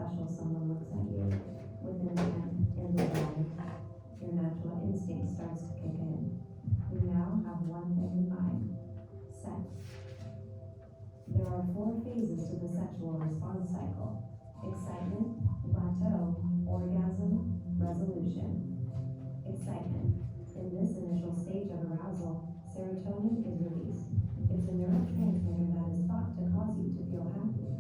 special someone looks at you with intent and desire, your natural instinct starts to kick in. You now have one thing in mind: sex. There are 4 phases to the sexual response cycle: excitement, plateau, orgasm, resolution. Excitement. In this initial stage of arousal, serotonin is released. It's a neurotransmitter that is thought to cause you to feel happy.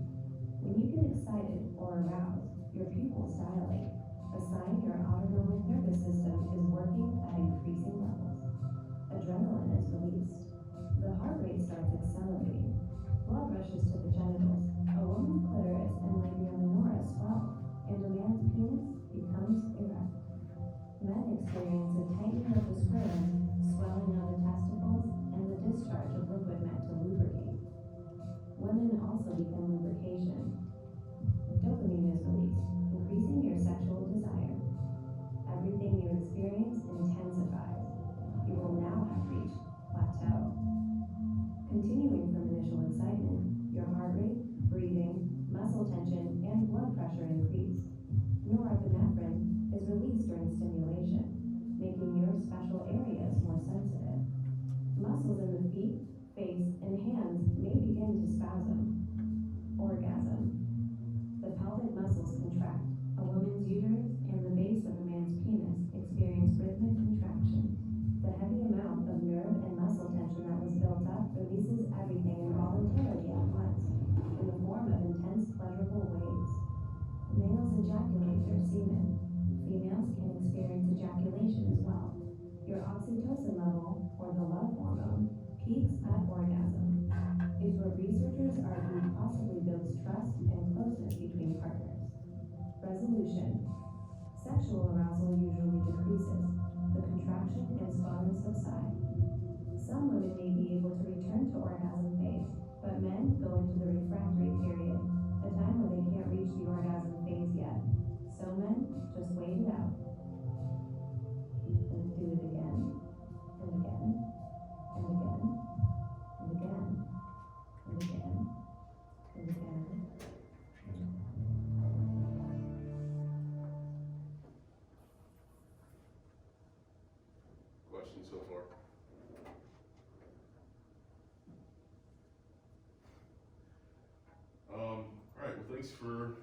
When you get excited or aroused, your pupils dilate, a sign your autonomic nervous system is working at increasing levels. Adrenaline is released. The heart rate starts accelerating. Blood rushes to the genitals. A woman's clitoris and labia minora swell, and a man's penis becomes erect. Men experience a tightening of the scrotum, swelling of the testicles, and the discharge of liquid meant to lubricate. Women also become lubrication. Dopamine is released, increasing your sexual desire. Everything you experience intensifies. You will now have reached plateau. Continuing from initial excitement, your heart rate, breathing, muscle tension, and blood pressure increase. Norepinephrine is released during stimulation, making your special areas more sensitive. Muscles in the feet, face, and hands may begin to spasm. Orgasm. The pelvic muscles contract. A woman's uterus and the base of a man's penis experience rhythmic contraction. The heavy amount of nerve and muscle tension that was built up releases everything involuntarily at once, in the form of intense pleasurable waves. Males ejaculate their semen. Females can experience ejaculation as well. Your oxytocin level, or the love hormone, peaks at orgasm. It's what researchers argue possibly builds trust and closeness between partners. Resolution. Sexual arousal usually decreases. The contraction and spawning subside. Some women may be able to return to orgasm phase, but men go into the refractory period, a time where they can't reach the orgasm phase yet. So men, just wait it out. And do it again, and again, and again, and again, and again, and again. Questions so far? All right, well, thanks for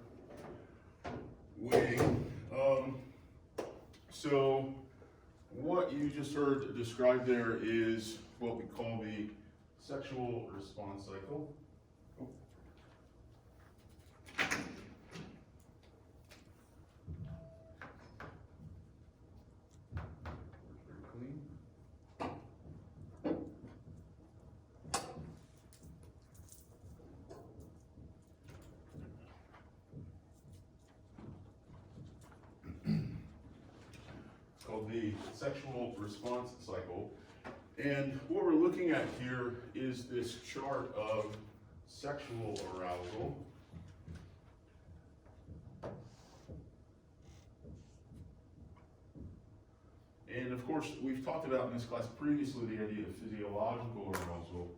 waiting. So what you just heard described there is what we call the sexual response cycle. Very clean. Called the sexual response cycle. And what we're looking at here is this chart of sexual arousal. And of course, we've talked about in this class previously the idea of physiological arousal.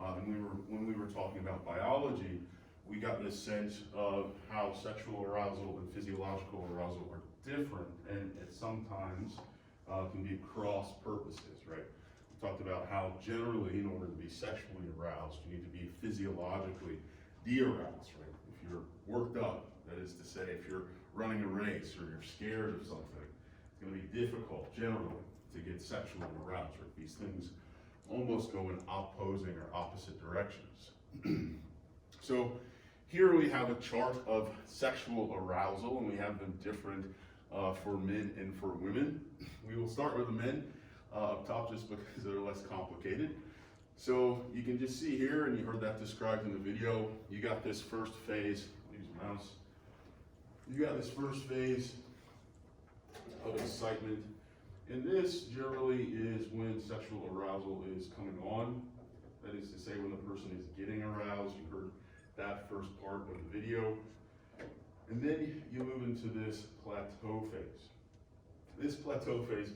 And when we were talking about biology, we got this sense of how sexual arousal and physiological arousal are different, and it sometimes can be cross purposes, right? We talked about how generally, in order to be sexually aroused, you need to be physiologically de-aroused, right? If you're worked up, that is to say, if you're running a race or you're scared of something, it's going to be difficult generally to get sexually aroused, right? These things almost go in opposing or opposite directions. So here we have a chart of sexual arousal, and we have them different for men and for women. We will start with the men up top just because they're less complicated. So you can just see here, and you heard that described in the video, you got this first phase, use a mouse, you got this first phase of excitement. And this generally is when sexual arousal is coming on. That is to say, when the person is getting aroused. You heard that first part of the video. And then you move into this plateau phase. This plateau phase,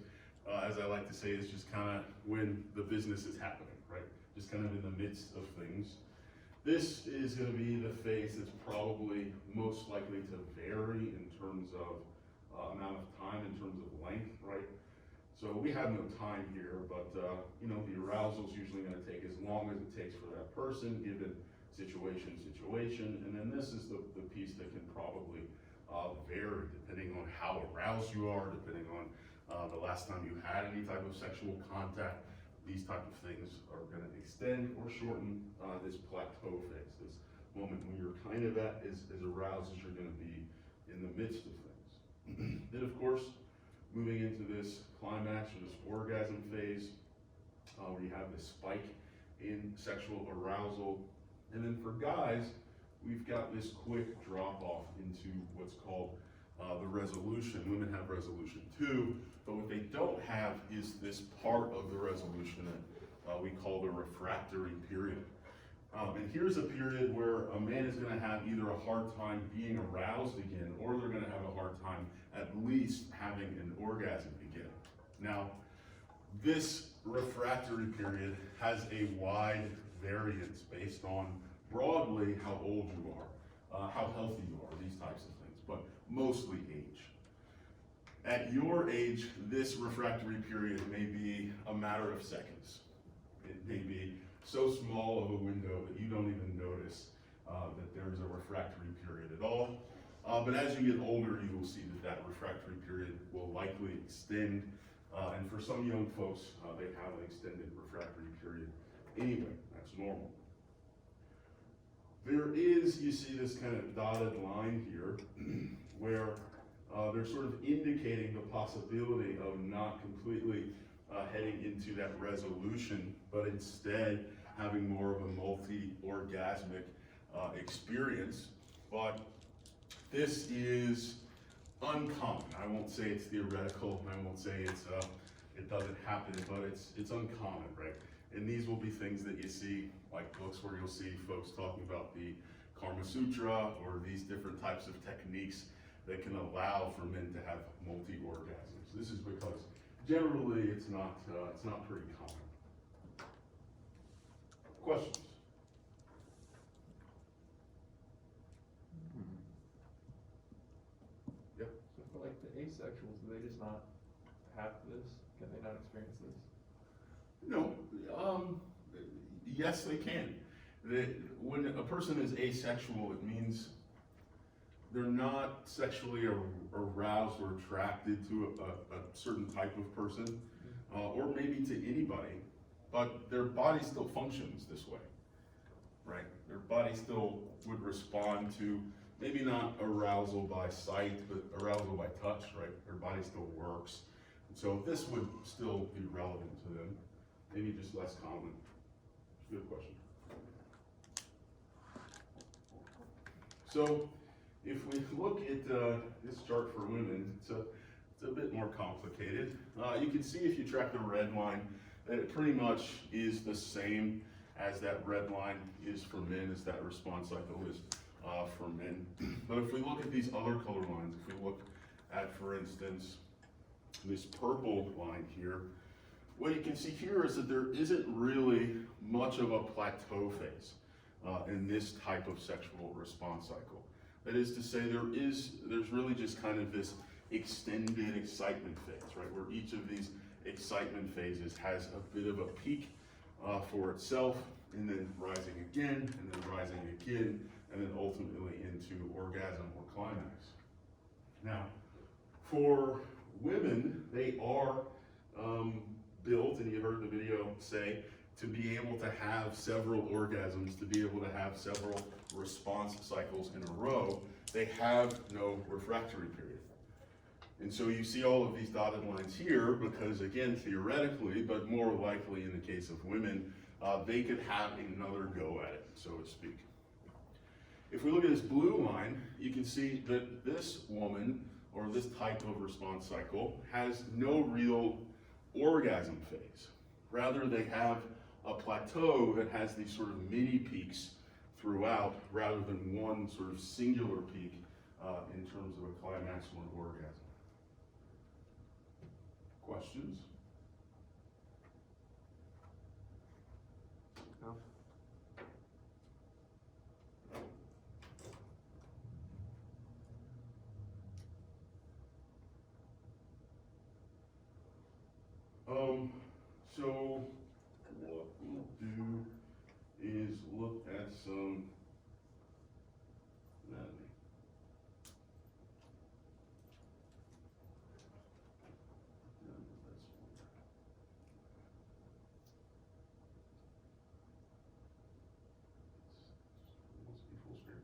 as I like to say, is just kind of when the business is happening, right? Just kind of in the midst of things. This is gonna be the phase that's probably most likely to vary in terms of amount of time, in terms of length, right? So we have no time here, but you know, the arousal is usually gonna take as long as it takes for that person, given situation, and then this is the piece that can probably vary depending on how aroused you are, depending on the last time you had any type of sexual contact. These type of things are gonna extend or shorten this plateau phase, this moment when you're kind of at as aroused as you're gonna be in the midst of things. Then of course, moving into this climax or this orgasm phase, where you have this spike in sexual arousal. And then for guys, we've got this quick drop off into what's called the resolution. Women have resolution too, but what they don't have is this part of the resolution that we call the refractory period. And here's a period where a man is gonna have either a hard time being aroused again, or they're gonna have a hard time at least having an orgasm again. Now, this refractory period has a wide variance based on broadly how old you are, how healthy you are, these types of things, but mostly age. At your age, this refractory period may be a matter of seconds. It may be so small of a window that you don't even notice that there's a refractory period at all. But as you get older, you will see that refractory period will likely extend. And for some young folks, they have an extended refractory period anyway. That's normal. There is, you see this kind of dotted line here, where they're sort of indicating the possibility of not completely heading into that resolution, but instead having more of a multi-orgasmic experience. But this is uncommon. I won't say it's theoretical, I won't say it doesn't happen, but it's uncommon, right? And these will be things that you see, like books where you'll see folks talking about the Kama Sutra or these different types of techniques that can allow for men to have multi-orgasms. This is because generally it's not pretty common. Questions? Yep. So for like the asexuals, do they just not have this? Can they not experience this? No, yes, they can. When a person is asexual, it means they're not sexually aroused or attracted to a certain type of person, or maybe to anybody, but their body still functions this way, right? Their body still would respond to maybe not arousal by sight, but arousal by touch, right? Their body still works. And so this would still be relevant to them, maybe just less common. Good question. So if we look at this chart for women, it's a bit more complicated. You can see if you track the red line that it pretty much is the same as that red line is for men, as that response cycle is for men. But if we look at these other color lines, if we look at, for instance, this purple line here, what you can see here is that there isn't really much of a plateau phase in this type of sexual response cycle. That is to say, there's really just kind of this extended excitement phase, right? Where each of these excitement phases has a bit of a peak for itself, and then rising again, and then rising again, and then ultimately into orgasm or climax. Now, for women, they are built, and you heard the video say, to be able to have several orgasms, to be able to have several response cycles in a row, they have no refractory period. And so you see all of these dotted lines here because, again, theoretically, but more likely in the case of women, they could have another go at it, so to speak. If we look at this blue line, you can see that this woman, or this type of response cycle, has no real orgasm phase. Rather, they have a plateau that has these sort of mini peaks throughout, rather than one sort of singular peak in terms of a climax or an orgasm. Questions? No. So what we'll do is look at some anatomy. Let's be full screen.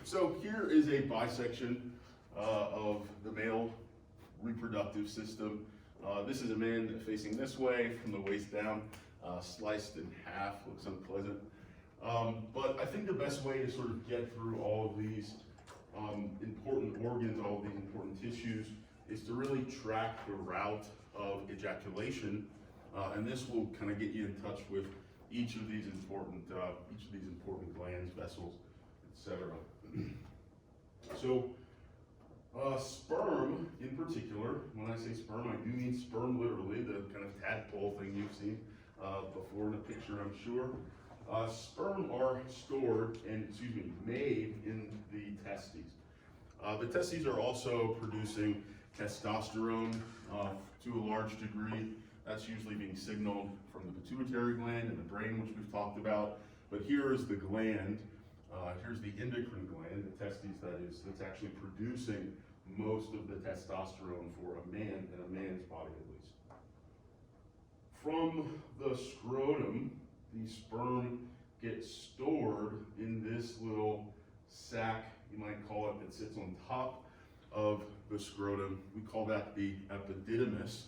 So here is a bisection of the male reproductive system. This is a man facing this way from the waist down, sliced in half, looks unpleasant. But I think the best way to sort of get through all of these important organs, all of these important tissues, is to really track the route of ejaculation, and this will kind of get you in touch with each of these important glands, vessels, etc. So, sperm in particular, when I say sperm, I do mean sperm literally, the kind of tadpole thing you've seen before in a picture, I'm sure. Sperm are stored and, made in the testes. The testes are also producing testosterone to a large degree. That's usually being signaled from the pituitary gland in the brain, which we've talked about. But here is the gland. Here's the endocrine gland, the testes that is, that's actually producing most of the testosterone for a man, in a man's body at least. From the scrotum, the sperm gets stored in this little sac, you might call it, that sits on top of the scrotum. We call that the epididymis.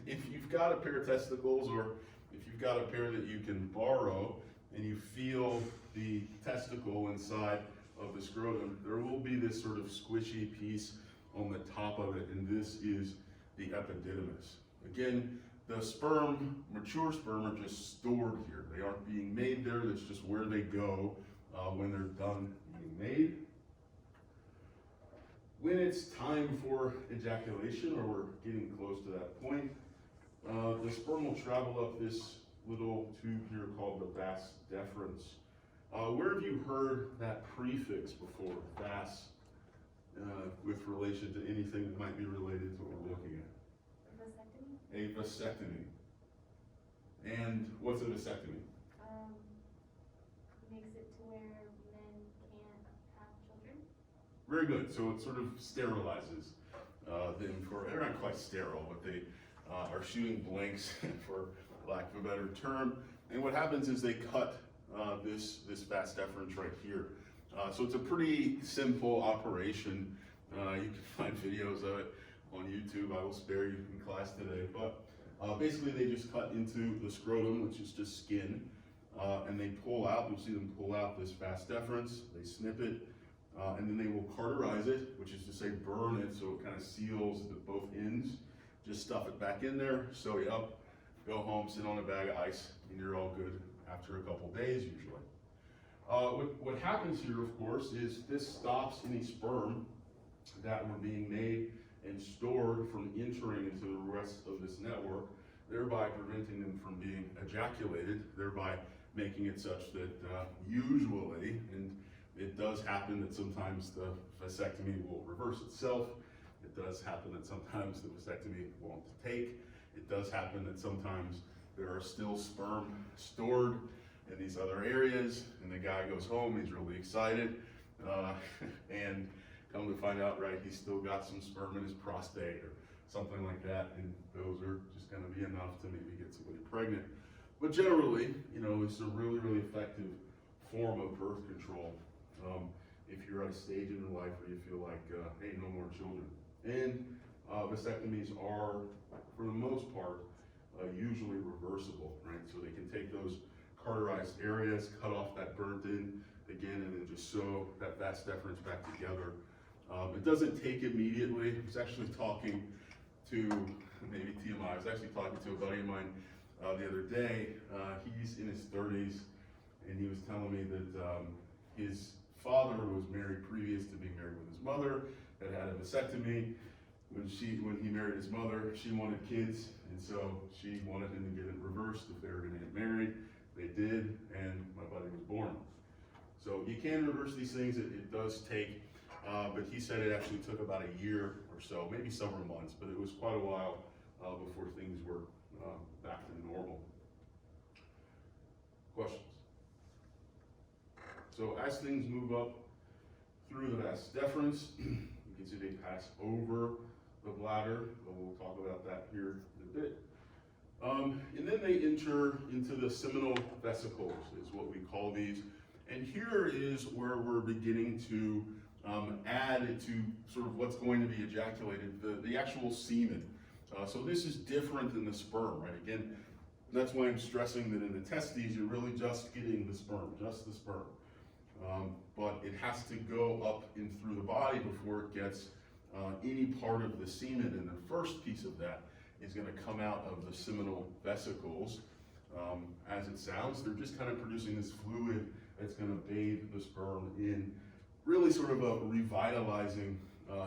If you've got a pair of testicles, or if you've got a pair that you can borrow, and you feel the testicle inside of the scrotum, there will be this sort of squishy piece on the top of it, and this is the epididymis. Again, the sperm, mature sperm, are just stored here. They aren't being made there. That's just where they go when they're done being made. When it's time for ejaculation, or we're getting close to that point, the sperm will travel up this little tube here called the vas deferens. Where have you heard that prefix before, vas, with relation to anything that might be related to what we're looking at? A vasectomy. And what's a vasectomy? Makes it to where men can't have children. Very good. So it sort of sterilizes them for, they're not quite sterile, but they are shooting blanks, for lack of a better term. And what happens is they cut this vas deferens right here. So it's a pretty simple operation. You can find videos of it on YouTube. I will spare you in class today. But basically they just cut into the scrotum, which is just skin, and they pull out, you'll see them pull out this vas deferens, they snip it, and then they will cauterize it, which is to say burn it so it kind of seals both ends. Just stuff it back in there, sew you up, go home, sit on a bag of ice, and you're all good after a couple days usually. What happens here, of course, is this stops any sperm that were being made and stored from entering into the rest of this network, thereby preventing them from being ejaculated, thereby making it such that usually, and it does happen that sometimes the vasectomy will reverse itself. It does happen that sometimes the vasectomy won't take. It does happen that sometimes there are still sperm stored in these other areas, and the guy goes home, he's really excited, and come to find out, right, he's still got some sperm in his prostate or something like that, and those are just gonna be enough to maybe get somebody pregnant. But generally, you know, it's a really, really effective form of birth control if you're at a stage in your life where you feel like, hey, no more children. And vasectomies are, for the most part, usually reversible, right? So they can take those cauterized areas, cut off that burnt end again, and then just sew that vas deferens back together. It doesn't take immediately. I was actually talking to, maybe TMI, I was actually talking to a buddy of mine the other day. He's in his 30s, and he was telling me that his father was married previous to being married with his mother, had a vasectomy. When he married his mother, she wanted kids, and so she wanted him to get it reversed if they were gonna get married. They did, and my buddy was born. So you can reverse these things, it does take, but he said it actually took about a year or so, maybe several months, but it was quite a while before things were back to normal. Questions? So as things move up through the vas deferens, you can see they pass over the bladder, but we'll talk about that here in a bit. And then they enter into the seminal vesicles, is what we call these. And here is where we're beginning to add to sort of what's going to be ejaculated, the actual semen. So this is different than the sperm, right? Again, that's why I'm stressing that in the testes, you're really just getting the sperm, just the sperm. But it has to go up in through the body before it gets any part of the semen, and the first piece of that is going to come out of the seminal vesicles. As it sounds, they're just kind of producing this fluid that's going to bathe the sperm in really sort of a revitalizing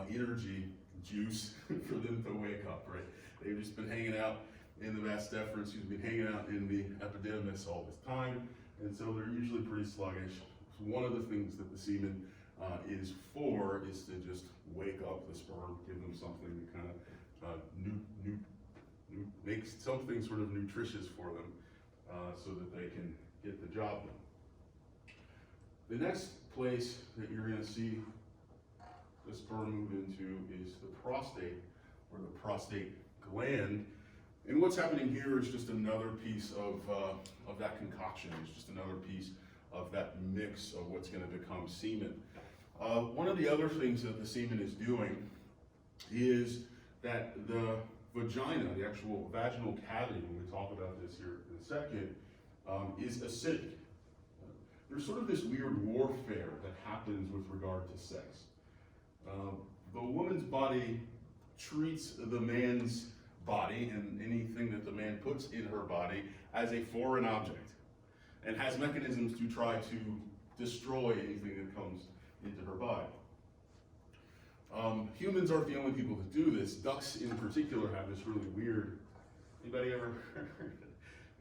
energy juice for them to wake up, right? They've just been hanging out in the vas deferens, who's been hanging out in the epididymis all this time, and so they're usually pretty sluggish. So one of the things that the semen is for is to just wake up the sperm, give them something to kind of make something sort of nutritious for them so that they can get the job done. The next place that you're going to see the sperm move into is the prostate, or the prostate gland. And what's happening here is just another piece of that concoction. It's just another piece of that mix of what's going to become semen. One of the other things that the semen is doing is that the vagina, the actual vaginal cavity, when we talk about this here in a second, is acidic. There's sort of this weird warfare that happens with regard to sex. The woman's body treats the man's body and anything that the man puts in her body as a foreign object, and has mechanisms to try to destroy anything that comes into her body. Humans aren't the only people that do this. Ducks in particular have this really weird, anybody ever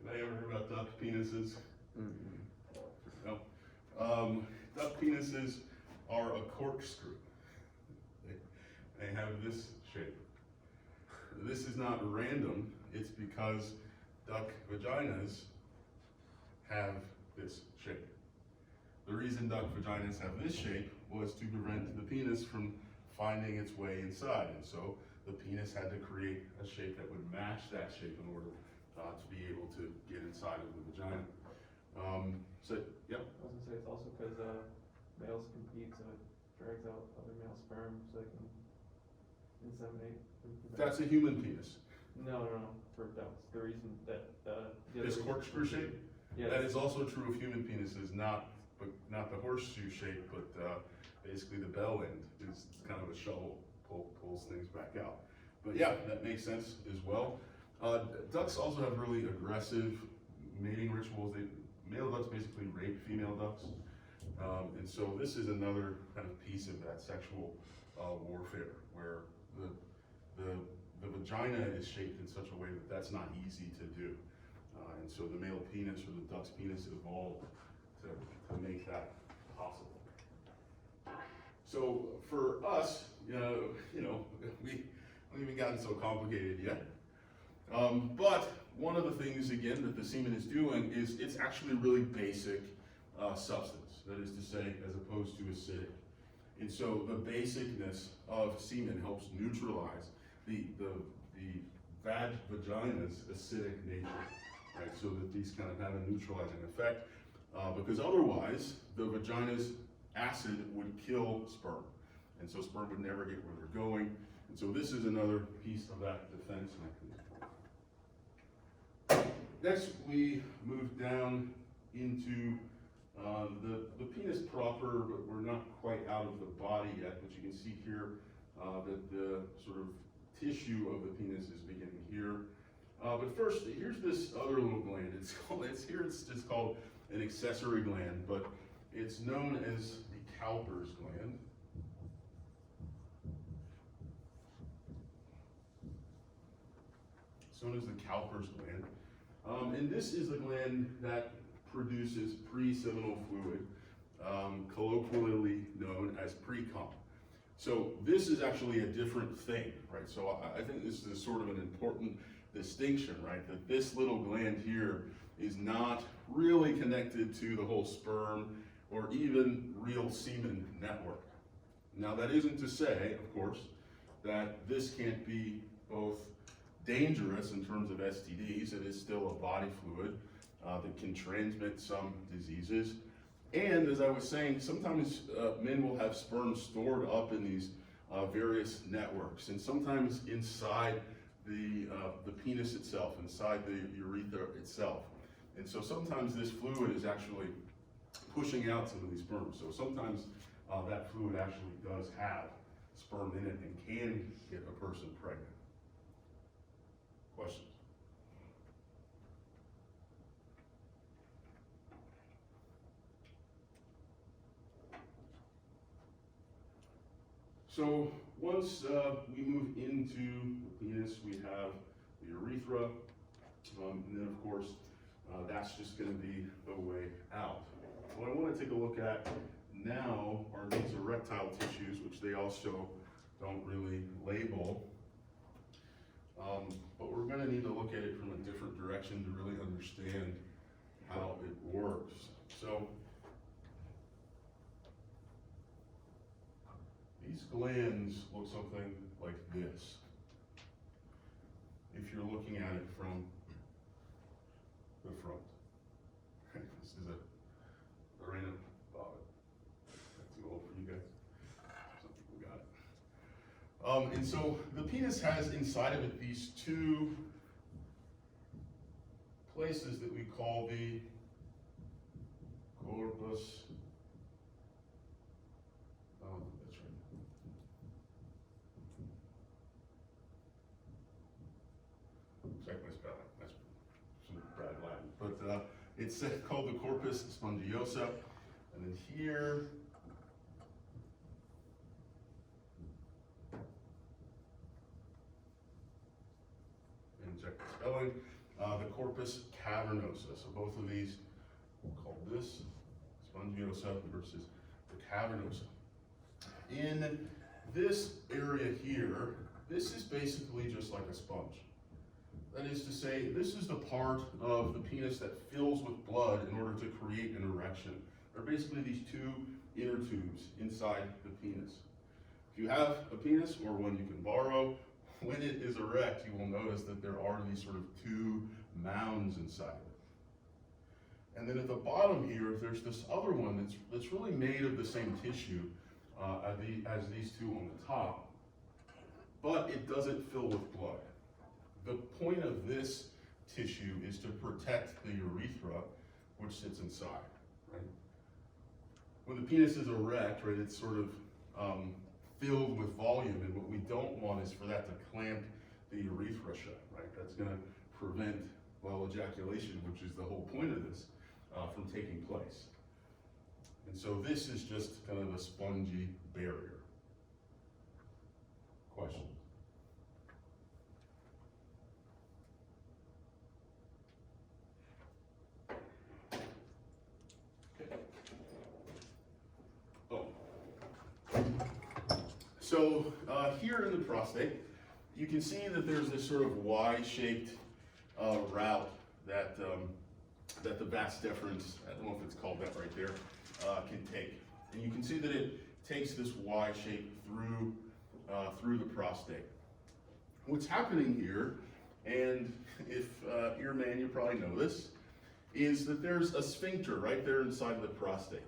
heard about duck penises? No. Duck penises are a corkscrew. They have this shape. This is not random, it's because duck vaginas have this shape. The reason duck vaginas have this shape was to prevent the penis from finding its way inside, and so the penis had to create a shape that would match that shape in order to be able to get inside of the vagina. Yep. I was gonna say, it's also because males compete, so it drags out other male sperm so they can inseminate. That's a human penis. No, for ducks. The reason that the This other reason- corkscrew shape? Yeah. That is also true of human penises, not the horseshoe shape, but basically the bell end is kind of a shovel, pulls things back out. But yeah, that makes sense as well. Ducks also have really aggressive mating rituals. Male ducks basically rape female ducks. And so this is another kind of piece of that sexual warfare, where the vagina is shaped in such a way that that's not easy to do. And so the male penis, or the duck's penis, evolved to make that possible. So for us, we haven't even gotten so complicated yet. But one of the things, again, that the semen is doing is it's actually really basic substance. That is to say, as opposed to acidic. And so the basicness of semen helps neutralize the vagina's acidic nature, right? So that these kind of have a neutralizing effect, because otherwise the vagina's acid would kill sperm, and so sperm would never get where they're going. And so this is another piece of that defense mechanism. Next, we move down into the penis proper, but we're not quite out of the body yet. But you can see here that the sort of tissue of the penis is beginning here. But first, here's this other little gland. It's just called an accessory gland, but it's known as the Cowper's gland. It's known as the Cowper's gland. And this is a gland that produces pre-seminal fluid, colloquially known as pre-cum. So this is actually a different thing, right? So I think this is sort of an important distinction, right? That this little gland here is not really connected to the whole sperm or even real semen network. Now that isn't to say, of course, that this can't be both dangerous in terms of STDs. It is still a body fluid that can transmit some diseases. And as I was saying, sometimes men will have sperm stored up in these various networks, and sometimes inside the penis itself, inside the urethra itself. And so sometimes this fluid is actually pushing out some of these sperm. So sometimes that fluid actually does have sperm in it and can get a person pregnant. Questions? So once we move into the penis, we have the urethra, and then of course, that's just gonna be the way out. What I wanna take a look at now are these erectile tissues, which they also don't really label. But we're gonna need to look at it from a different direction to really understand how it works. So these glands look something like this. If you're looking at it from the front. This is a random thought. That's too old for you guys. Some people got it. And so the penis has inside of it these two places that we call the corpus. That's right. Check my spelling. That's some bad Latin. But it's called the corpus spongiosa. And then here, and check the spelling, the corpus cavernosa. So both of these, we'll call this spongiosa versus the cavernosa. In this area here, this is basically just like a sponge. That is to say, this is the part of the penis that fills with blood in order to create an erection. They're basically these two inner tubes inside the penis. If you have a penis or one you can borrow, when it is erect, you will notice that there are these sort of two mounds inside of it. And then at the bottom here, there's this other one that's really made of the same tissue as these two on the top, but it doesn't fill with blood. The point of this tissue is to protect the urethra, which sits inside, right? When the penis is erect, right, it's sort of filled with volume, and what we don't want is for that to clamp the urethra shut, right? That's gonna prevent, well, ejaculation, which is the whole point of this, from taking place. And so this is just kind of a spongy barrier. Question? So here in the prostate, you can see that there's this sort of Y-shaped route that that the vas deferens, I don't know if it's called that right there, can take. And you can see that it takes this Y shape through the prostate. What's happening here, and if you're a man, you probably know this, is that there's a sphincter right there inside of the prostate,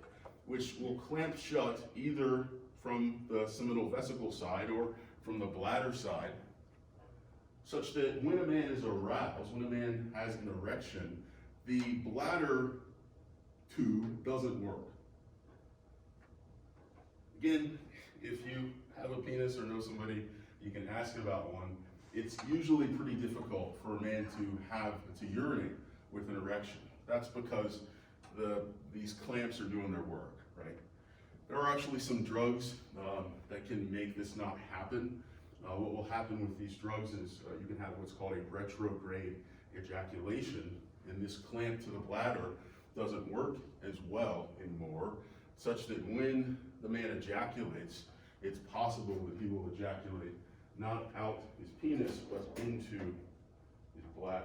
which will clamp shut either from the seminal vesicle side or from the bladder side, such that when a man is aroused, when a man has an erection, the bladder tube doesn't work. Again, if you have a penis or know somebody, you can ask about one. It's usually pretty difficult for a man to urinate with an erection. That's because these clamps are doing their work, right? There are actually some drugs that can make this not happen. what will happen with these drugs is you can have what's called a retrograde ejaculation, and this clamp to the bladder doesn't work as well anymore, such that when the man ejaculates, it's possible that he will ejaculate not out his penis, but into his bladder.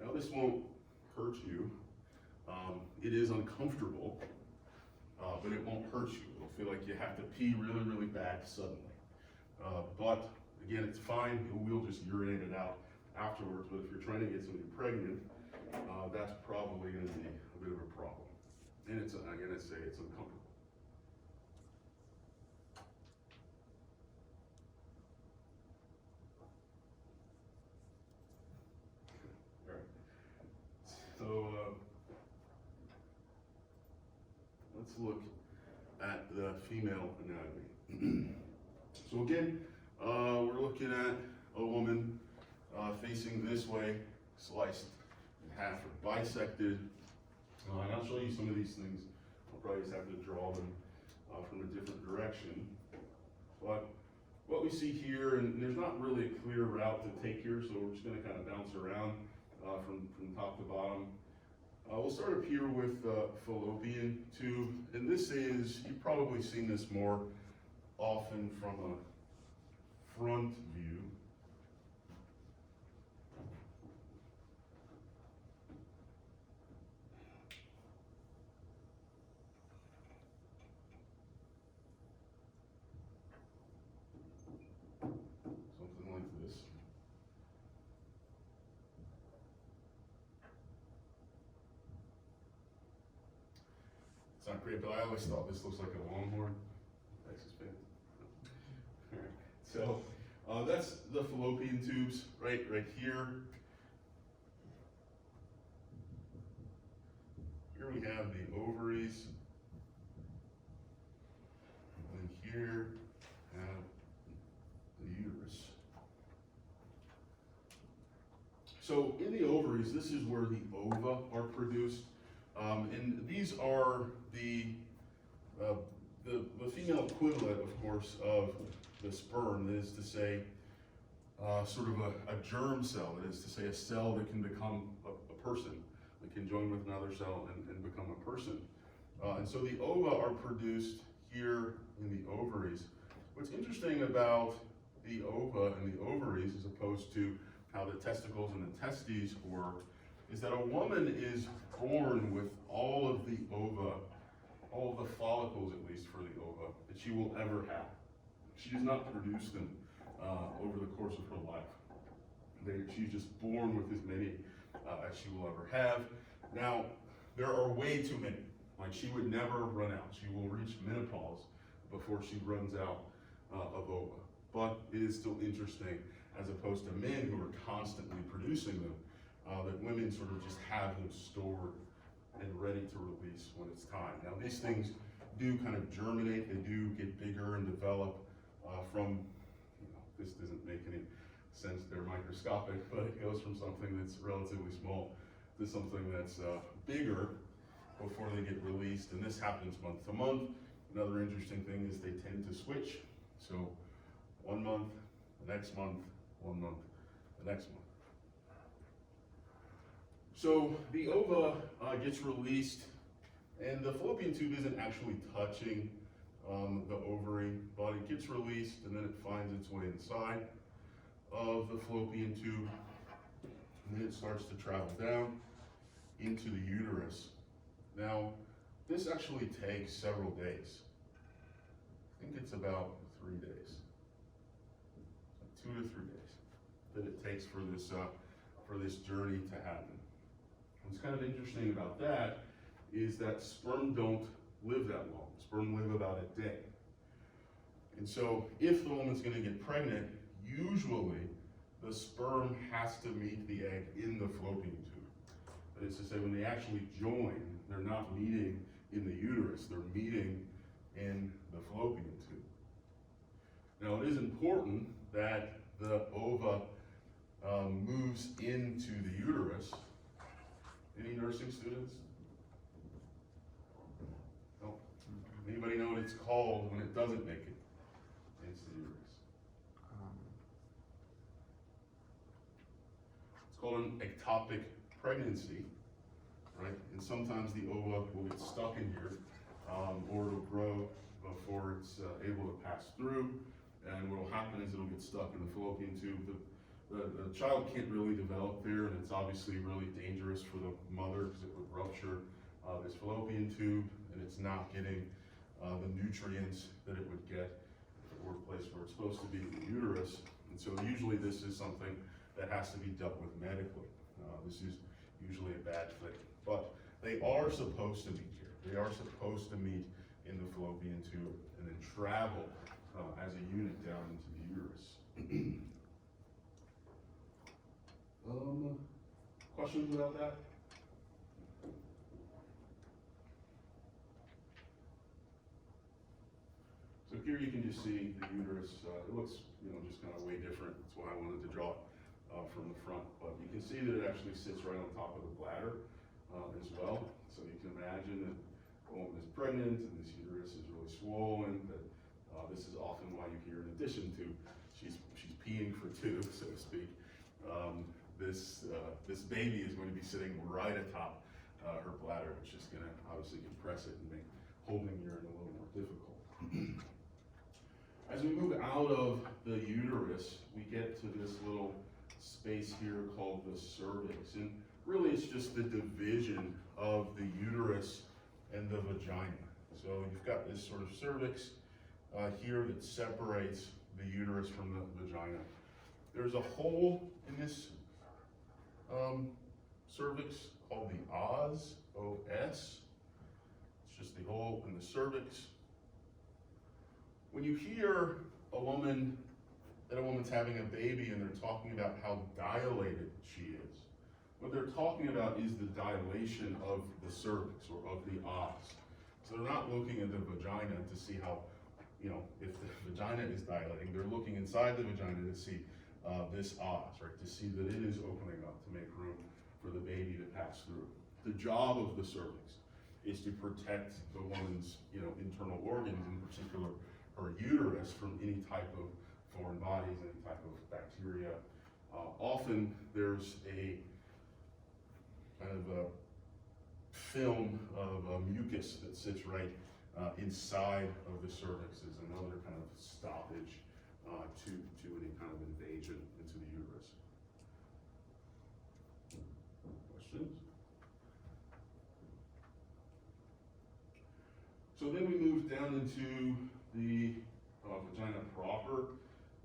Now this won't hurt you. It is uncomfortable, but it won't hurt you. It'll feel like you have to pee really, really bad suddenly. But again, it's fine. We'll just urinate it out afterwards. But if you're trying to get somebody pregnant, that's probably going to be a bit of a problem. And it's, again, I say it's uncomfortable. All right. So let's look at the female anatomy. So again, we're looking at a woman facing this way, sliced in half or bisected. And I'll show you some of these things. I'll probably just have to draw them from a different direction. But what we see here, and there's not really a clear route to take here, so we're just going to kind of bounce around from top to bottom. We'll start up here with fallopian tube, and this is, you've probably seen this more often from a front view. Something like this. It's not great, but I always thought this looks like a longhorn. Texas fan. All right. So that's the fallopian tubes right here. Here we have the ovaries, and here have the uterus. So in the ovaries, this is where the ova are produced, and these are the female equivalent, of course, of the sperm. That is to say, sort of a germ cell. That is to say, a cell that can become a person, that can join with another cell and become a person. And so the ova are produced here in the ovaries. What's interesting about the ova and the ovaries, as opposed to how the testicles and the testes work, is that a woman is born with all of the ova, all of the follicles, at least for the ova, that she will ever have. She does not produce them over the course of her life. She's just born with as many as she will ever have. Now, there are way too many. Like, she would never run out. She will reach menopause before she runs out of ova. But it is still interesting, as opposed to men who are constantly producing them, that women sort of just have them stored and ready to release when it's time. Now, these things do kind of germinate. They do get bigger and develop from, this doesn't make any sense, they're microscopic, but it goes from something that's relatively small to something that's bigger before they get released, and this happens month to month. Another interesting thing is they tend to switch. So 1 month, the next month, 1 month, the next month. So the ova gets released, and the fallopian tube isn't actually touching the ovary, but it gets released and then it finds its way inside of the fallopian tube, and then it starts to travel down into the uterus. Now, this actually takes several days. I think it's about 3 days, 2 to 3 days that it takes for this journey to happen. What's kind of interesting about that is that sperm don't live that long. Sperm live about a day. And so if the woman's going to get pregnant, usually the sperm has to meet the egg in the fallopian tube. That is to say, when they actually join, they're not meeting in the uterus, they're meeting in the fallopian tube. Now, it is important that the ova moves into the uterus. Any nursing students? No? Anybody know what it's called when it doesn't make it into the uterus? It's called an ectopic pregnancy, right? And sometimes the ova will get stuck in here, or it'll grow before it's able to pass through. And what will happen is it'll get stuck in the fallopian tube. The child can't really develop there, and it's obviously really dangerous for the mother because it would rupture this fallopian tube, and it's not getting the nutrients that it would get if it were placed where it's supposed to be in the uterus. And so usually this is something that has to be dealt with medically. This is usually a bad thing, but they are supposed to meet here. They are supposed to meet in the fallopian tube and then travel as a unit down into the uterus. Questions about that? So here you can just see the uterus. It looks, just kind of way different. That's why I wanted to draw it from the front. But you can see that it actually sits right on top of the bladder as well. So you can imagine that a woman is pregnant and this uterus is really swollen. That this is often why you hear, in addition to she's peeing for two, so to speak. This baby is going to be sitting right atop her bladder, which is going to obviously compress it and make holding urine a little more difficult. As we move out of the uterus, we get to this little space here called the cervix. And really it's just the division of the uterus and the vagina. So you've got this sort of cervix here that separates the uterus from the vagina. There's a hole in this cervix called the os, O-S. It's just the hole in the cervix. When you hear that a woman's having a baby and they're talking about how dilated she is, what they're talking about is the dilation of the cervix or of the os. So they're not looking at the vagina to see how, if the vagina is dilating, they're looking inside the vagina to see this os, right? To see that it is opening up to make room for the baby to pass through. The job of the cervix is to protect the woman's, internal organs, in particular her uterus, from any type of foreign bodies, any type of bacteria. Often there's a kind of a film of mucus that sits right inside of the cervix as another kind of stoppage to any kind of invasion into the uterus. Questions? So then we move down into the vagina proper.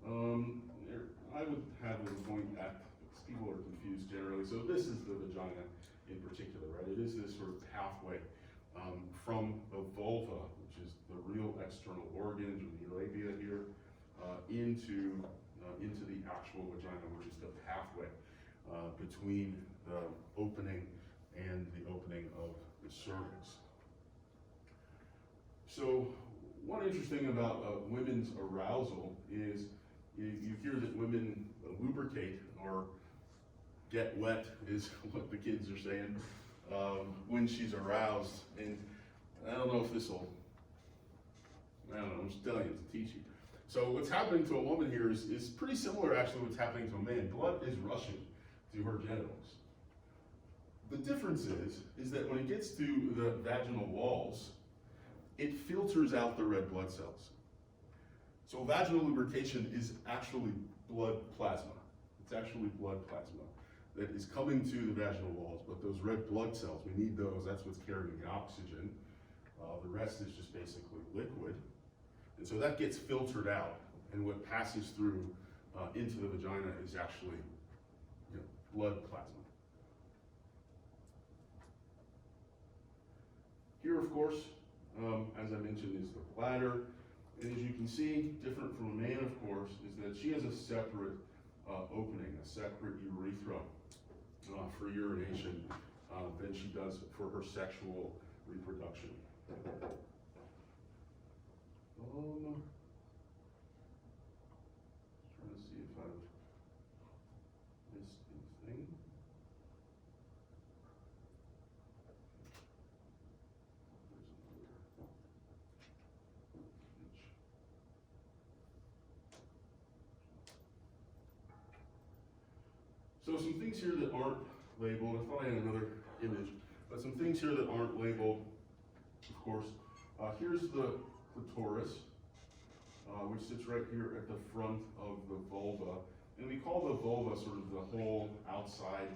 I would have them point at, because people are confused generally. So this is the vagina in particular, right? It is this sort of pathway from the vulva, which is the real external organs, or the labia here, into the actual vagina, which is the pathway between the opening and the opening of the cervix. So one interesting about women's arousal is you hear that women lubricate or get wet, is what the kids are saying, when she's aroused. And I don't know if I'm just telling you, to teach you. So what's happening to a woman here is pretty similar actually to what's happening to a man. Blood is rushing to her genitals. The difference is that when it gets to the vaginal walls, it filters out the red blood cells. So vaginal lubrication is actually blood plasma. It's actually blood plasma that is coming to the vaginal walls, but those red blood cells, we need those. That's what's carrying the oxygen. The rest is just basically liquid. And so that gets filtered out, and what passes through into the vagina is actually blood plasma. Here, of course, as I mentioned, is the bladder. And as you can see, different from a man, of course, is that she has a separate opening, a separate urethra for urination than she does for her sexual reproduction. Trying to see if I've missed anything. So some things things here that aren't labeled. I thought I had another image, but some things here that aren't labeled, of course. Here's the clitoris, which sits right here at the front of the vulva. And we call the vulva sort of the whole outside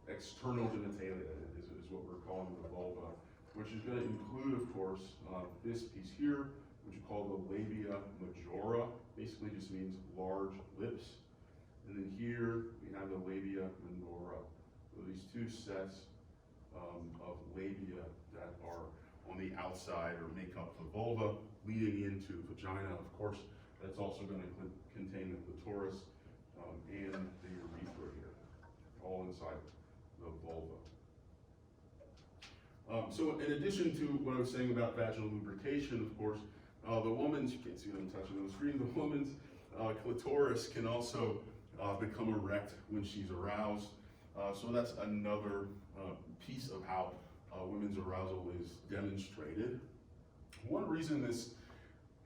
external genitalia is what we're calling the vulva, which is going to include, of course, this piece here, which we call the labia majora. Basically just means large lips. And then here we have the labia minora. So these two sets of labia that are on the outside or make up the vulva, leading into vagina. Of course, that's also going to contain the clitoris and the urethra here, all inside the vulva. So in addition to what I was saying about vaginal lubrication, of course, the woman's, you can't see what I'm touching on the screen, the woman's clitoris can also become erect when she's aroused. So that's another piece of how women's arousal is demonstrated. One reason this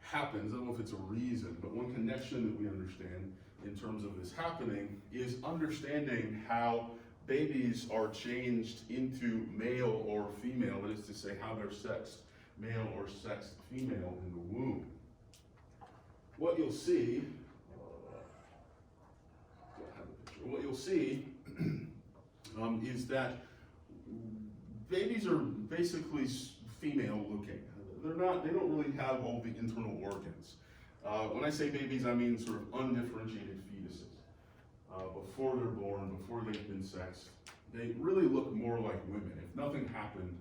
happens, I don't know if it's a reason, but one connection that we understand in terms of this happening is understanding how babies are changed into male or female, that is to say how they're sexed, male or sexed female in the womb. What you'll see, is that babies are basically female looking. They don't really have all the internal organs. When I say babies, I mean sort of undifferentiated fetuses. Before they're born, before they've been sexed, they really look more like women. If nothing happened,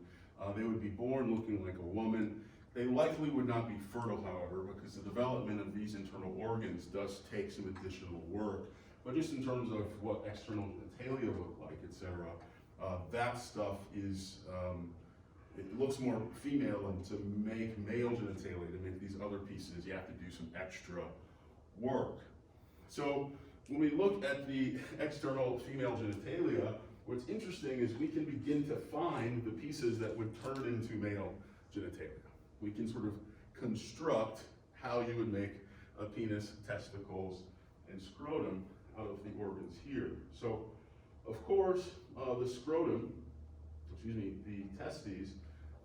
they would be born looking like a woman. They likely would not be fertile, however, because the development of these internal organs does take some additional work. But just in terms of what external genitalia look like, etc., that stuff is, it looks more female, and to make male genitalia, to make these other pieces, you have to do some extra work. So when we look at the external female genitalia, what's interesting is we can begin to find the pieces that would turn into male genitalia. We can sort of construct how you would make a penis, testicles, and scrotum out of the organs here. So, of course, the testes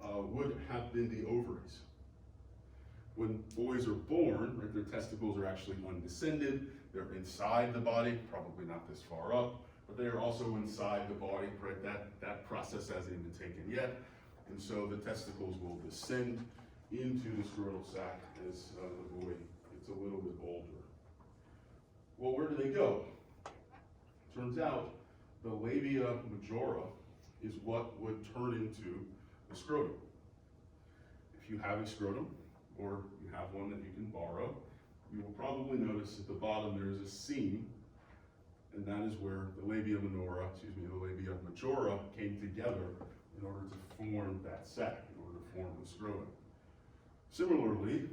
would have been the ovaries. When boys are born, right, their testicles are actually undescended. They're inside the body, probably not this far up, but they are also inside the body, right? That process hasn't even been taken yet. And so the testicles will descend into the scrotal sac as the boy gets a little bit older. Well, where do they go? Turns out the labia majora is what would turn into the scrotum. If you have a scrotum, or you have one that you can borrow, you will probably notice at the bottom there is a seam, and that is where the labia majora came together in order to form that sac, in order to form the scrotum. Similarly,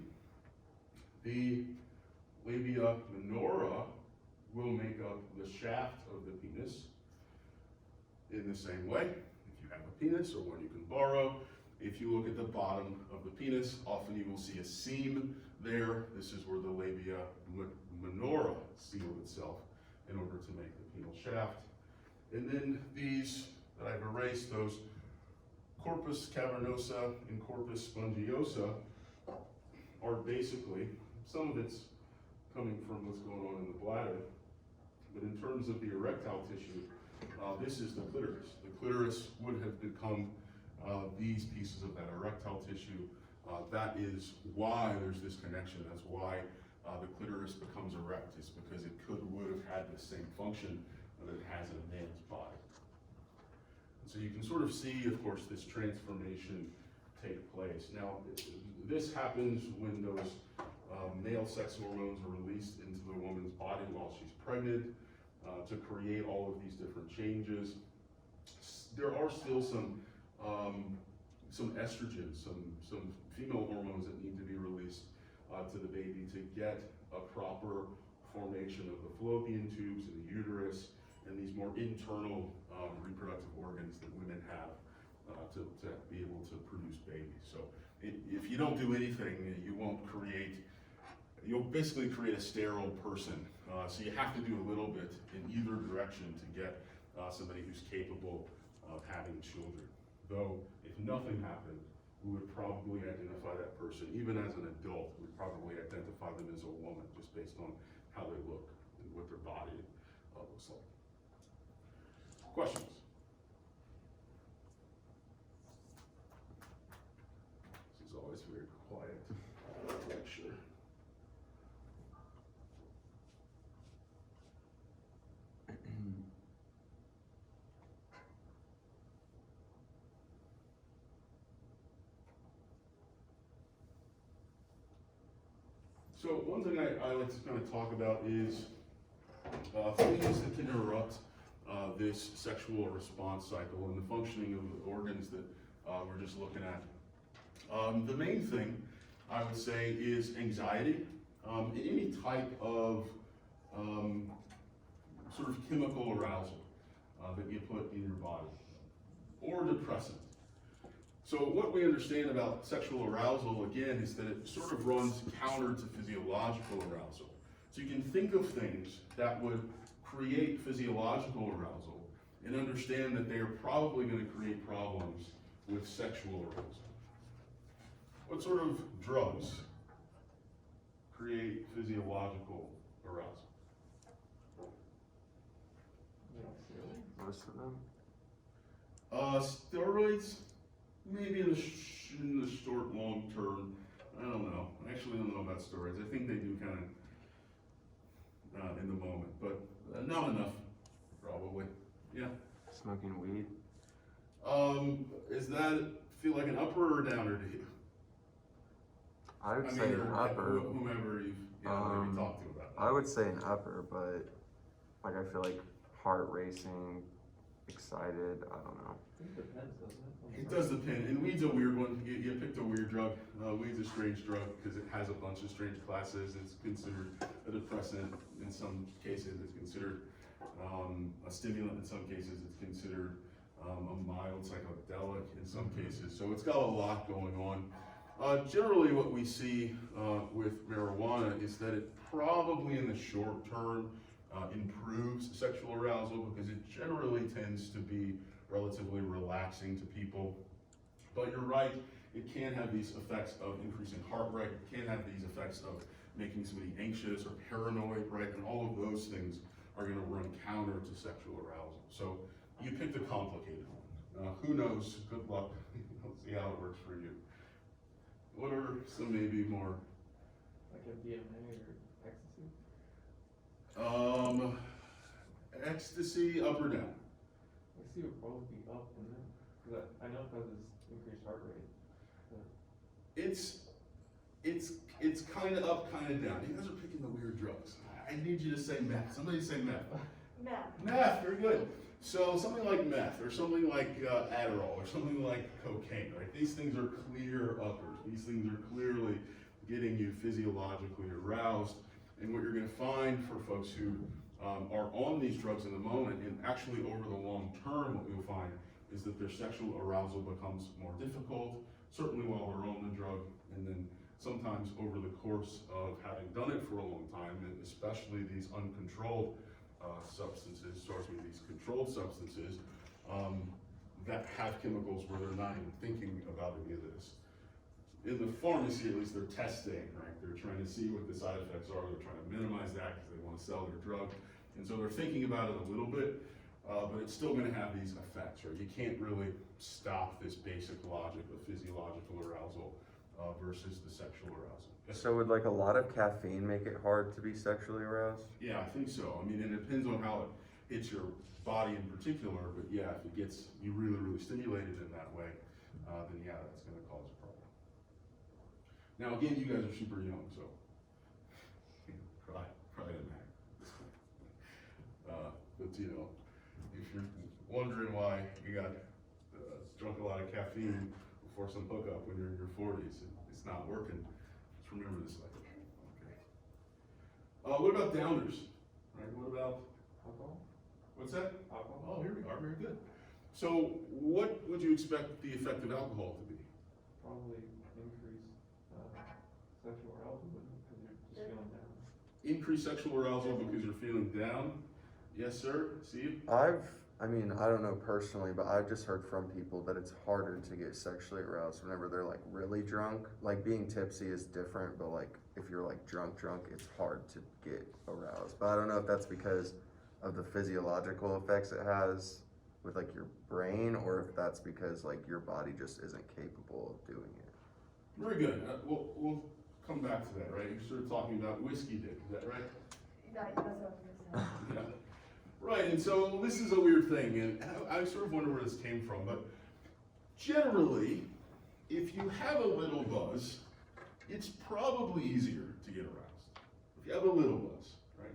the labia minora will make up the shaft of the penis in the same way. If you have a penis or one you can borrow, if you look at the bottom of the penis, often you will see a seam there. This is where the labia minora sealed itself in order to make the penile shaft. And then these that I've erased, those corpus cavernosa and corpus spongiosa, are basically, some of it's coming from what's going on in the bladder, but in terms of the erectile tissue, this is the clitoris. The clitoris would have become these pieces of that erectile tissue. That is why there's this connection. That's why the clitoris becomes erect. It's because it would have had the same function that it has in a man's body. And so you can sort of see, of course, this transformation take place. Now, this happens when those male sex hormones are released into the woman's body while she's pregnant to create all of these different changes. There are still some estrogens, some female hormones that need to be released to the baby to get a proper formation of the fallopian tubes and the uterus and these more internal reproductive organs that women have to be able to produce babies. So if you don't do anything, you you'll basically create a sterile person. So you have to do a little bit in either direction to get somebody who's capable of having children. Though, if nothing happened, we would probably identify that person, even as an adult, we'd probably identify them as a woman, just based on how they look and what their body looks like. Questions? This is always very quiet lecture. So one thing I like to kind of talk about is things that can interrupt this sexual response cycle and the functioning of the organs that we're just looking at. The main thing I would say is anxiety, any type of sort of chemical arousal that you put in your body, or depressant. So what we understand about sexual arousal, again, is that it sort of runs counter to physiological arousal. So you can think of things that would create physiological arousal and understand that they are probably going to create problems with sexual arousal. What sort of drugs create physiological arousal? Most of them. Steroids, maybe in the short, long term. I don't know. I actually don't know about steroids. I think they do kind of in the moment, but not enough, probably. Yeah. Smoking weed. Is that feel like an upper or downer to you? I would say an or upper. Whomever you've maybe talked to about that. I would say an upper, but like I feel like heart racing, excited. I don't know. It depends, doesn't it? It does depend, and weed's a weird one. You picked a weird drug. Weed's a strange drug because it has a bunch of strange classes. It's considered a depressant in some cases. It's considered a stimulant in some cases. It's considered a mild psychedelic in some cases. So it's got a lot going on. Generally what we see with marijuana is that it probably in the short term improves sexual arousal because it generally tends to be relatively relaxing to people. But you're right, it can have these effects of increasing heart rate, it can have these effects of making somebody anxious or paranoid, right? And all of those things are gonna run counter to sexual arousal. So you picked a complicated one. Who knows, good luck, we'll see how it works for you. What are some maybe more? Like MDMA or ecstasy? Ecstasy, up or down? Ecstasy would probably be up, wouldn't it? Cause I know it causes increased heart rate. It's kind of up, kind of down. You guys are picking the weird drugs. I need you to say meth. Somebody say meth. Meth. Meth, very good. So something like meth, or something like Adderall, or something like cocaine, right? These things are clear uppers. These things are clearly getting you physiologically aroused. And what you're gonna find for folks who are on these drugs in the moment, and actually over the long term, what you'll find is that their sexual arousal becomes more difficult, certainly while they're on the drug, and then sometimes over the course of having done it for a long time, and especially these uncontrolled these controlled substances that have chemicals where they're not even thinking about any of this. In the pharmacy, at least, they're testing, right? They're trying to see what the side effects are. They're trying to minimize that because they want to sell their drug. And so they're thinking about it a little bit, but it's still going to have these effects, right? You can't really stop this basic logic of physiological arousal versus the sexual arousal. So would like a lot of caffeine make it hard to be sexually aroused? Yeah, I think so. I mean, it depends on how it hits your body in particular, but yeah, if it gets you really, really stimulated in that way, then yeah, that's going to cause a problem. Now, again, you guys are super young, so probably doesn't matter. But you know, if you're wondering why you got drunk a lot of caffeine before some hookup when you're in your 40s, it's not working. Just remember this later. Okay. What about downers? Right? What about Alcohol? what's that? Alcohol? Oh, here we are. Very good. So, what would you expect the effect of alcohol to be? Probably increase sexual arousal, wouldn't it? Cause you're just feeling increased sexual arousal because you're feeling down? Yes, sir, Steve? I mean, I don't know personally, but I've just heard from people that it's harder to get sexually aroused whenever they're like really drunk. Like being tipsy is different, but like if you're like drunk, it's hard to get aroused. But I don't know if that's because of the physiological effects it has with like your brain, or if that's because like your body just isn't capable of doing it. Very good. We'll come back to that, right? You started talking about whiskey dick, is that right? That's what I was gonna say. Yeah. Right, and so this is a weird thing, and I sort of wonder where this came from, but generally, if you have a little buzz, it's probably easier to get aroused. If you have a little buzz, right?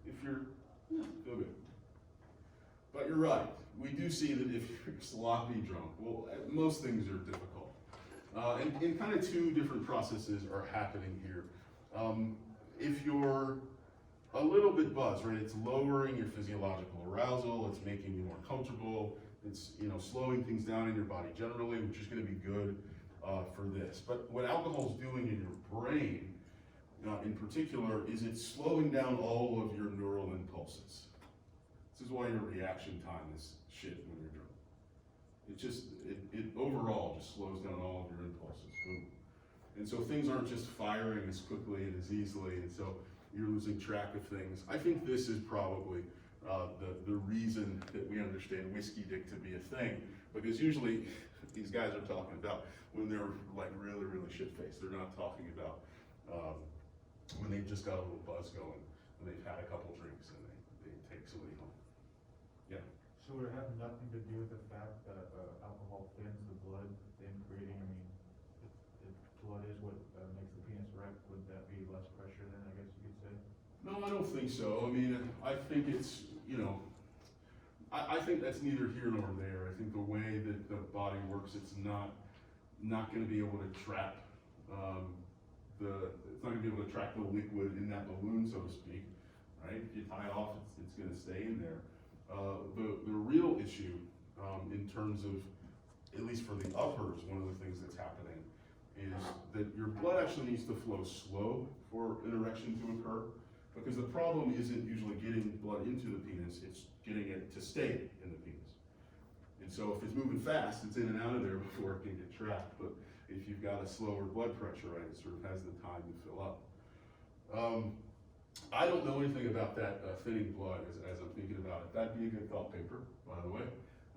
If you're, feel good. But you're right, we do see that if you're sloppy drunk, well, most things are difficult. And kind of two different processes are happening here. If you're a little bit buzzed, right? It's lowering your physiological arousal, it's making you more comfortable, it's, you know, slowing things down in your body generally, which is gonna be good for this. But what alcohol's doing in your brain, in particular, is it's slowing down all of your neural impulses. This is why your reaction time is shit when you're drunk. It just, it overall just slows down all of your impulses. Boom. And so things aren't just firing as quickly and as easily, and so you're losing track of things. I think this is probably the reason that we understand whiskey dick to be a thing, because usually these guys are talking about when they're like really, really shit-faced. They're not talking about when they've just got a little buzz going, when they've had a couple drinks and they take somebody home. Yeah. So would it have nothing to do with the fact that alcohol thins the blood, then creating, I mean, if blood is what makes the penis erect, would that be less pressure then, I guess you could say? No, I don't think so. I mean, I think it's, you know, I think that's neither here nor there. I think the way that the body works, it's not going to be able to trap it's not going to be able to trap the liquid in that balloon, so to speak, right? If you tie it off, it's going to stay in there. The real issue, in terms of, at least for the uppers, one of the things that's happening is that your blood actually needs to flow slow for an erection to occur, because the problem isn't usually getting blood into the penis, it's getting it to stay in the penis. And so if it's moving fast, it's in and out of there before it can get trapped. But if you've got a slower blood pressure, right, it sort of has the time to fill up. I don't know anything about that thinning blood as I'm thinking about it. That'd be a good thought paper, by the way.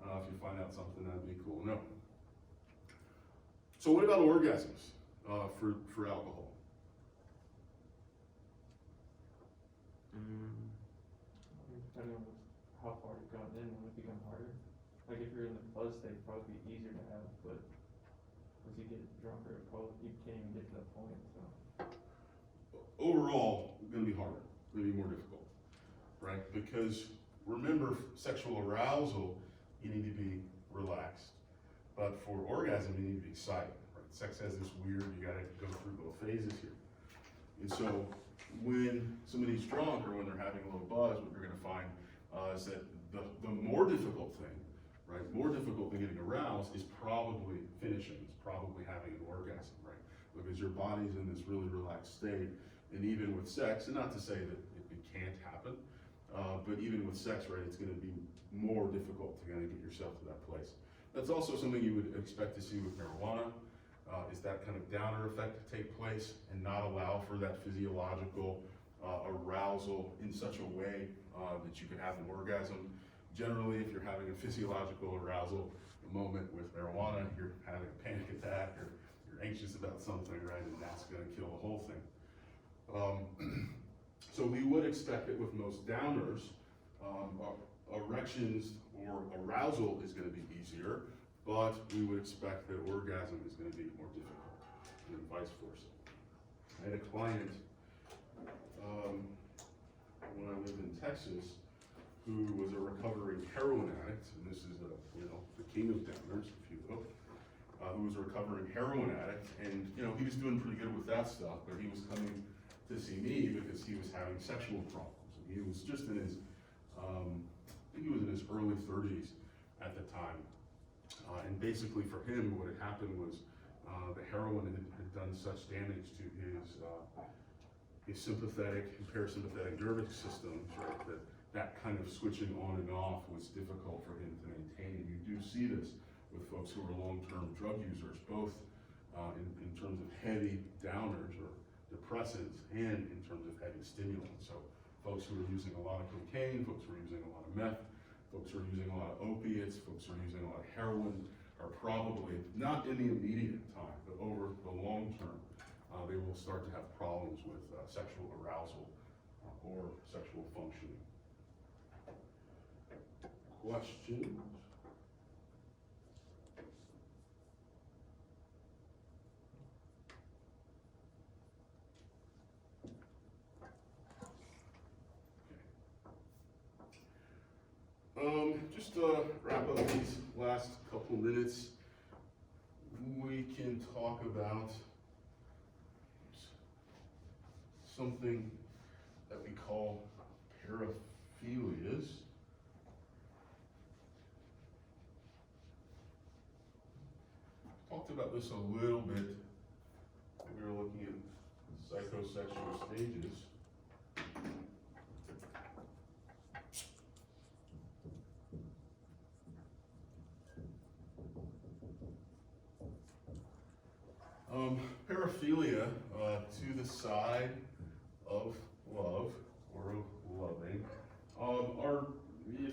If you find out something, that'd be cool to know. So what about orgasms for alcohol? Depending on how far you've gone in, will it become harder? Like if you're in the buzz state, it'd probably be easier to have, but as you get drunker, you can't even get to that point, so. Overall, it's gonna be harder, gonna be more difficult, right? Because remember, sexual arousal, you need to be relaxed. But for orgasm, you need to be excited, right? Sex has this weird, you gotta go through both phases here. And so when somebody's drunk or when they're having a little buzz, what you're gonna find is that the more difficult thing, right, more difficult than getting aroused is probably finishing, it's probably having an orgasm, right? Because your body's in this really relaxed state, and even with sex, and not to say that it can't happen, but even with sex, right, it's gonna be more difficult to kind of get yourself to that place. That's also something you would expect to see with marijuana, is that kind of downer effect to take place and not allow for that physiological arousal in such a way that you can have an orgasm. Generally, if you're having a physiological arousal moment with marijuana, you're having a panic attack or you're anxious about something, right, and that's gonna kill the whole thing. So we would expect that with most downers, erections or arousal is gonna be easier, but we would expect that orgasm is gonna be more difficult, and vice versa. I had a client, when I lived in Texas, who was a recovering heroin addict, and this is the king of downers, if you will, who was a recovering heroin addict, and he was doing pretty good with that stuff, but he was coming to see me because he was having sexual problems. And he was just in his, I think he was in his early 30s at the time, and basically for him, what had happened was the heroin had done such damage to sympathetic and parasympathetic nervous systems, right, that kind of switching on and off was difficult for him to maintain. You do see this with folks who are long-term drug users, both in terms of heavy downers or depressants and in terms of heavy stimulants. So folks who are using a lot of cocaine, folks who are using a lot of meth, folks who are using a lot of opiates, folks who are using a lot of heroin are probably, not in the immediate time, but over the long term, they will start to have problems with sexual arousal or sexual functioning. Questions? Just to wrap up these last couple minutes, we can talk about something that we call paraphilias. Talked about this a little bit when we were looking at psychosexual stages. Paraphilia, to the side of love or of loving, are,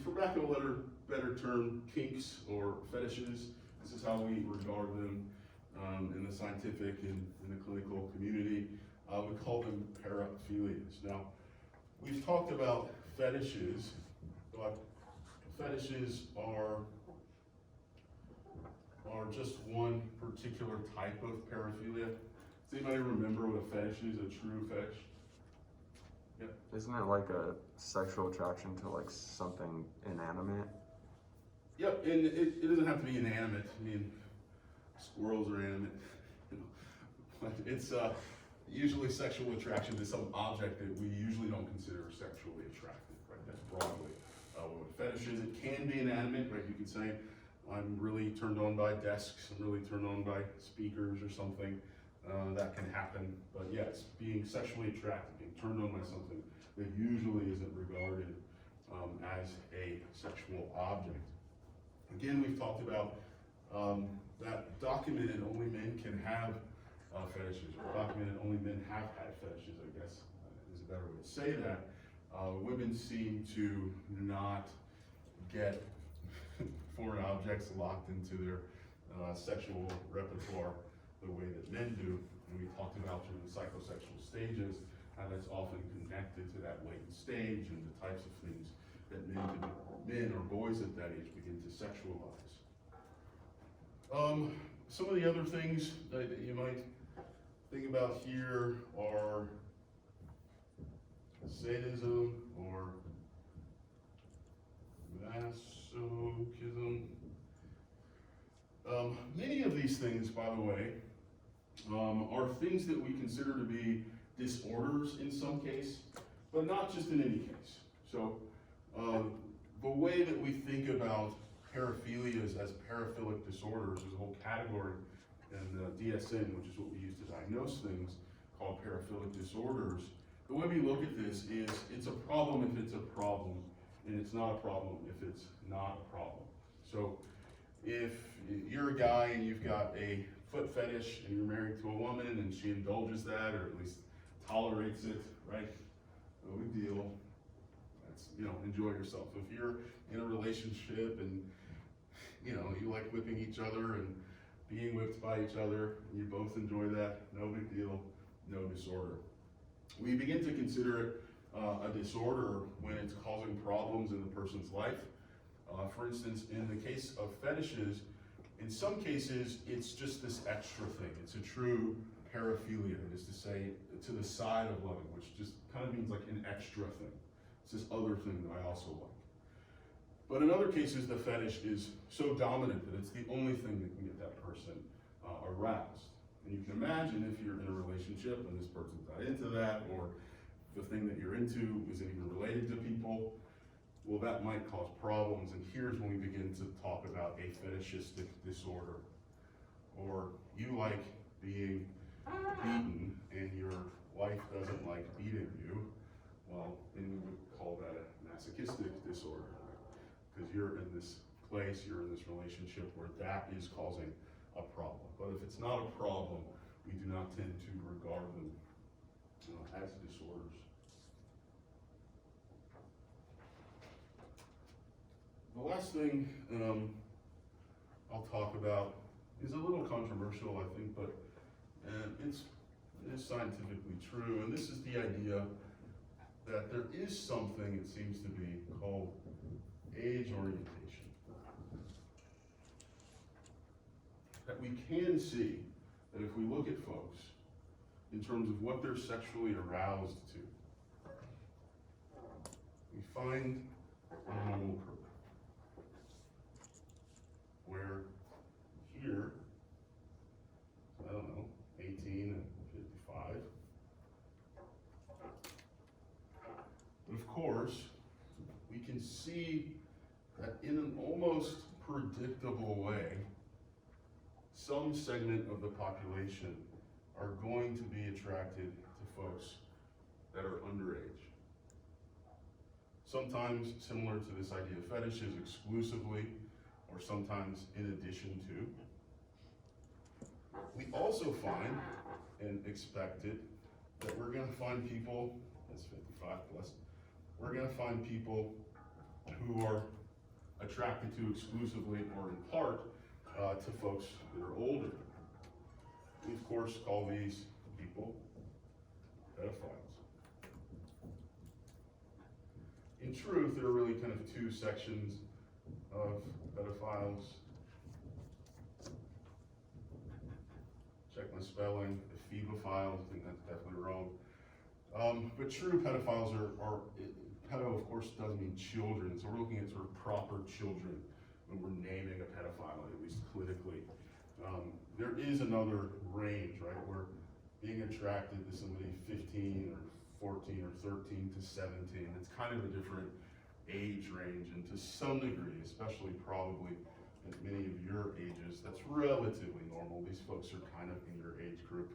for lack of a better term, kinks or fetishes. This is how we regard them in the scientific and in the clinical community. We call them paraphilias. Now, we've talked about fetishes, but fetishes are just one particular type of paraphilia. Does anybody remember what a fetish is, a true fetish? Yep. Isn't it like a sexual attraction to like something inanimate? Yep, and it doesn't have to be inanimate. I mean, squirrels are animate. But it's usually sexual attraction to some object that we usually don't consider sexually attractive, right? That's broadly what a fetish is. It can be inanimate, right? You can say, I'm really turned on by desks, I'm really turned on by speakers or something. That can happen, but yes, being sexually attracted, being turned on by something that usually isn't regarded as a sexual object. Again, we've talked about that documented only men can have fetishes, or documented only men have had fetishes, I guess is a better way to say that. Women seem to not get foreign objects locked into their sexual repertoire the way that men do. And we talked about through the psychosexual stages, how that's often connected to that latent stage and the types of things that men or boys at that age begin to sexualize. Some of the other things that you might think about here are sadism or masochism. Many of these things, by the way, are things that we consider to be disorders in some case, but not just in any case. So the way that we think about paraphilias as paraphilic disorders, there's a whole category in the DSM, which is what we use to diagnose things, called paraphilic disorders. The way we look at this is it's a problem if it's a problem, and it's not a problem if it's not a problem. So if you're a guy and you've got a foot fetish and you're married to a woman and she indulges that, or at least tolerates it, right? No big deal. That's, enjoy yourself. If you're in a relationship and, you like whipping each other and being whipped by each other, and you both enjoy that, no big deal, no disorder. We begin to consider it a disorder when it's causing problems in the person's life. For instance, in the case of fetishes, in some cases, it's just this extra thing. It's a true paraphilia, that is to say, to the side of loving, which just kind of means like an extra thing. It's this other thing that I also like. But in other cases, the fetish is so dominant that it's the only thing that can get that person aroused. And you can imagine if you're in a relationship and this person's not into that, or the thing that you're into isn't even related to people, well, that might cause problems. And here's when we begin to talk about a fetishistic disorder. Or you like being beaten and your wife doesn't like beating you, well, then we would call that a masochistic disorder. Because you're in this place, you're in this relationship where that is causing a problem. But if it's not a problem, we do not tend to regard them as disorders. The last thing I'll talk about is a little controversial, I think, but it is scientifically true, and this is the idea that there is something, it seems to be, called age orientation. That we can see that if we look at folks in terms of what they're sexually aroused to, we find a normal curve. Where here, I don't know, 18 and 55. But of course, we can see that in an almost predictable way, some segment of the population are going to be attracted to folks that are underage. Sometimes similar to this idea of fetishes exclusively, or sometimes in addition to. We also find and expect it that we're gonna find people, that's 55 plus, we're gonna find people who are attracted to exclusively or in part to folks that are older. We of course call these people pedophiles. In truth, there are really kind of two sections of pedophiles. Check my spelling. Ephebophiles, I think that's definitely wrong. But true pedophiles are, pedo of course does mean children, so we're looking at sort of proper children when we're naming a pedophile, at least clinically. There is another range, right, where being attracted to somebody 15 or 14 or 13 to 17, it's kind of a different age range, and to some degree, especially probably at many of your ages, that's relatively normal. These folks are kind of in your age group.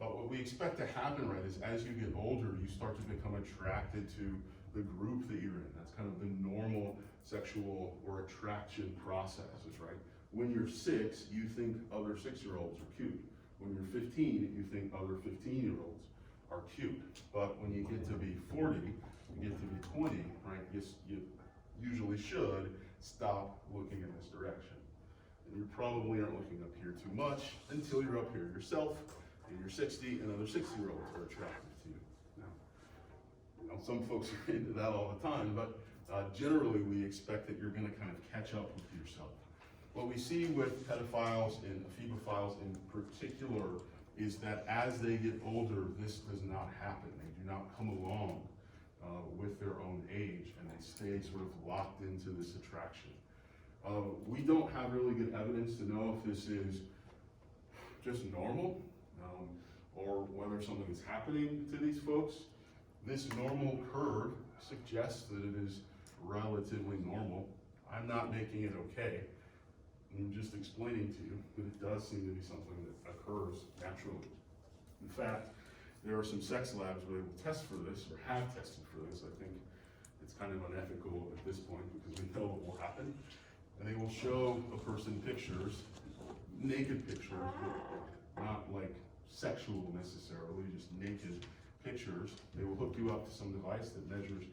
But what we expect to happen, right, is as you get older, you start to become attracted to the group that you're in. That's kind of the normal sexual or attraction processes, right? When you're 6, you think other 6-year-olds are cute. When you're 15, you think other 15-year-olds are cute. But when you get to be 40, you get to be 20, right, you usually should stop looking in this direction. And you probably aren't looking up here too much until you're up here yourself, and you're 60, and other 60-year-olds are attracted to you. Now, some folks are into that all the time, but generally we expect that you're gonna kind of catch up with yourself. What we see with pedophiles and ephebophiles in particular is that as they get older, this does not happen. They do not come along with their own age, and they stay sort of locked into this attraction. We don't have really good evidence to know if this is just normal, or whether something is happening to these folks. This normal curve suggests that it is relatively normal. I'm not making it okay. I'm just explaining to you that it does seem to be something that occurs naturally. In fact, there are some sex labs where they will test for this, or have tested for this. I think it's kind of unethical at this point because we know what will happen. And they will show a person pictures, naked pictures, not like sexual necessarily, just naked pictures. They will hook you up to some device that measures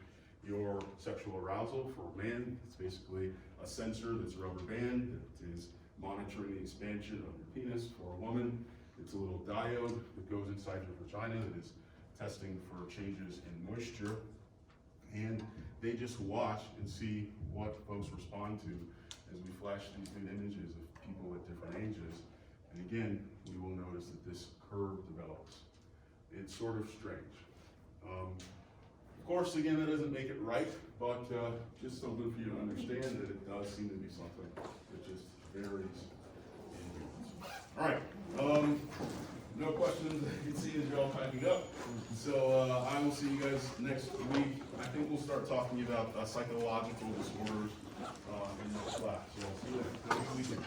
your sexual arousal. For a man, it's basically a sensor that's a rubber band that is monitoring the expansion of your penis. For a woman, it's a little diode that goes inside your vagina that is testing for changes in moisture. And they just watch and see what folks respond to as we flash these new images of people at different ages. And again, we will notice that this curve develops. It's sort of strange. Of course, again, that doesn't make it right, but just something for you to understand that it does seem to be something that just varies in humans. All right, no questions. I can see as you're all packing up. So I will see you guys next week. I think we'll start talking about psychological disorders in next class. So I'll see you then. Have a good weekend.